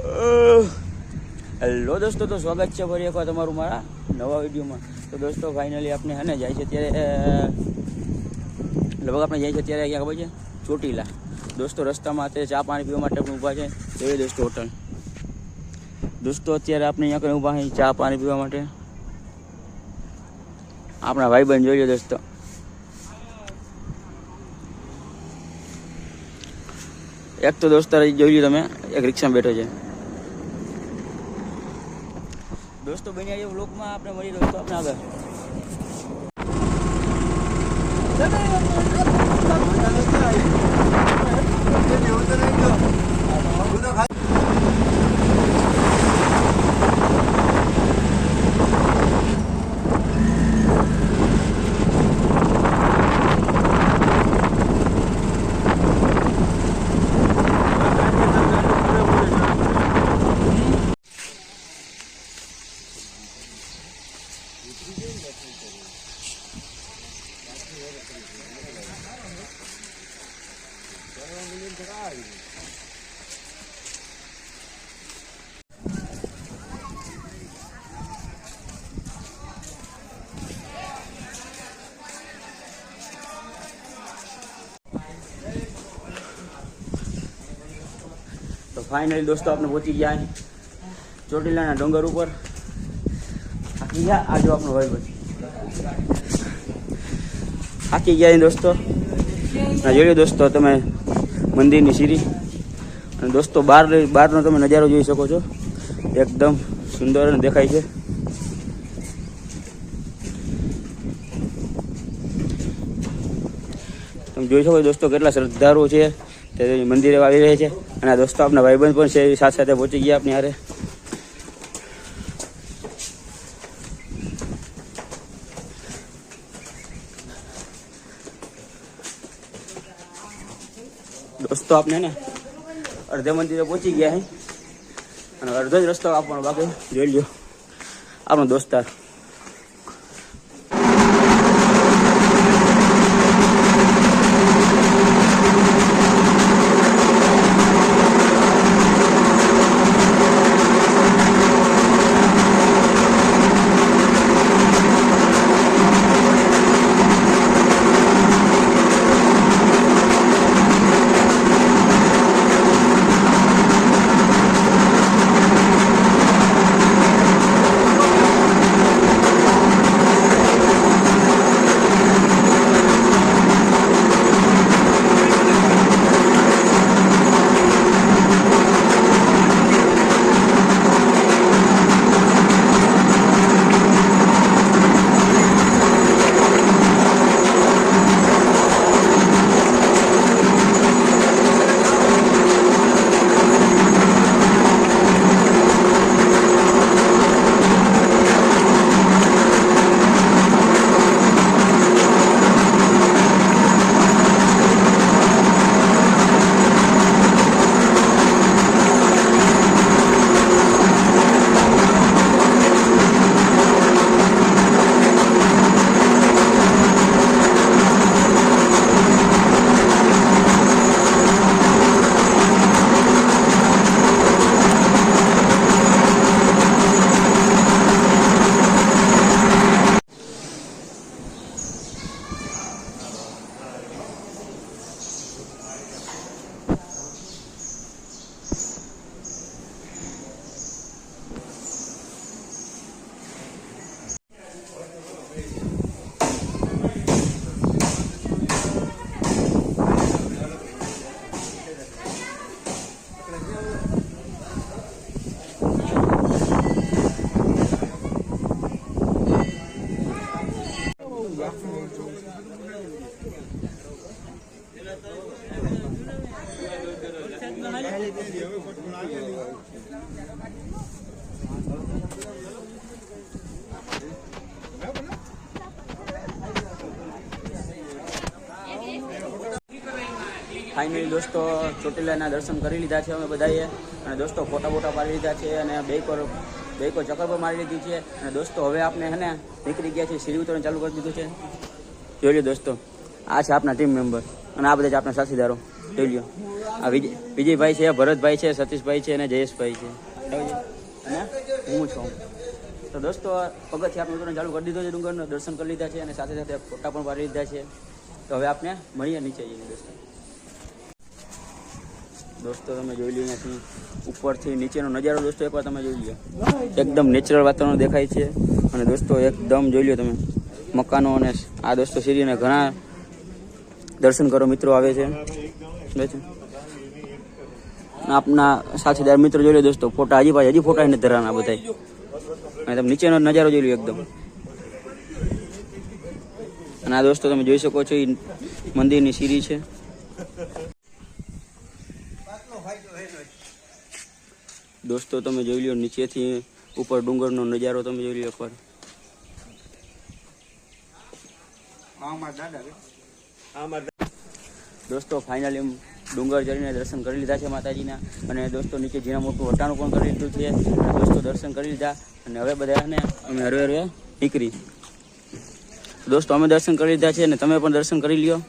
Hello દોસ્તો, તો સ્વાગત છે ફરી એકવાર તમારું મારા નવા વિડીયોમાં। તો દોસ્તો ફાઇનલી આપણે હને જાય છે ત્યારે લગભગ આપણે જાય છે ત્યારે ક્યાં ખબર છે, ચોટીલા। દોસ્તો રસ્તામાં અત્યારે ચા પાણી પીવા માટે પણ ઊભા છે, એવી દોસ્તો હોટલ। દોસ્તો અત્યારે આપણે અહીંયા કંઈ ઊભા છે ચા પાણી પીવા માટે। આપણા ભાઈબંધ જોઈ લો દોસ્તો, એક તો દોસ્તો જોઈ લો તમે, એક રિક્ષામાં બેઠો છે। દોસ્તો બન્યા એ વ્લોગમાં આપણે મળી દોસ્તો આપણે આગળ। તો ફાઇનલી દોસ્તો આપણે પહોંચી ગયા ચોટીલાના ડુંગર ઉપર। થાકી ગયા આજો આપણો ભાઈ થાકી ગયા દોસ્તો। જોઈ દોસ્તો તમે મંદિરની સીડી, અને દોસ્તો બહારનો તમે નજારો જોઈ શકો છો, એકદમ સુંદર દેખાય છે। તમે જોઈ શકો દોસ્તો કેટલા શ્રદ્ધાળુઓ છે તે મંદિરે આવી રહ્યા છે। અને આ દોસ્તો આપણા ભાઈબંધ પણ છે, એ સાથે સાથે પહોંચી ગયા આપણી હારે। દોસ્તો આપણે ને અડધે મંદિરે પહોંચી ગયા છે, અને અડધો જ રસ્તો આપવાનો બાકી। જોઈ લ્યો આપણો દોસ્તાર। ફાઇનલી દોસ્તો ચોટીલાના દર્શન કરી લીધા છે અમે બધાએ, અને દોસ્તો ફોટા બોટા પાડી લીધા છે, અને બે ચક્કર પર મારી લીધી છે। અને દોસ્તો હવે આપણે હે ને નીકળી ગયા છે, સીડી ઉતરવાનું ચાલુ કરી દીધું છે। જોઈ લો દોસ્તો, આ છે આપણા ટીમ મેમ્બર, અને આ બધા જ આપણા સાથીદારો। જોઈ લ્યો. આ વિજયભાઈ છે, ભરતભાઈ છે, સતીશભાઈ છે અને જયેશભાઈ છે અને હું છું. તો દોસ્તો પગથિયા આપણે મિત્રોને ચાલુ કરી દીધો છે, ડુંગરનો દર્શન કરી લીધા છે અને સાથે સાથે ફોટા પણ પાડી લીધા છે. તો હવે આપણે મળીએ નીચે જઈને દોસ્તો તમે જોઈ લો અહીંયાથી ઉપરથી નીચેનો નજારો દોસ્તો એકવાર તમે જોઈ લો. એકદમ નેચરલ વાતાવરણ દેખાય છે અને દોસ્તો એકદમ જોઈ લો તમે મકાનો અને આ દોસ્તો સીડીને ઘણા દર્શન કરો મિત્રો આવે છે. આપના સાથીદાર મિત્રો જોઈ લો દોસ્તો ફોટા હજી ફોટા નથી ધરાના બધા. અને તમે નીચેનો નજારો જોઈ લો એકદમ. અને આ દોસ્તો તમે જોઈ શકો છો એ મંદિરની સીડી છે. દોસ્તો તમે જોઈ લો નીચેથી ઉપર ડુંગરનો નજારો તમે જોઈ લો એકવાર. દોસ્તો ફાઇનલી ડુંગર ચડીને દર્શન કરી લીધા છે માતાજીના. અને દોસ્તો નીચે ઝીણા મોટું વટાણું પણ કરી લીધું છે. દોસ્તો દર્શન કરી લીધા અને હવે બધાને અમે હરવે નીકળી. દોસ્તો અમે દર્શન કરી લીધા છે અને તમે પણ દર્શન કરી લ્યો.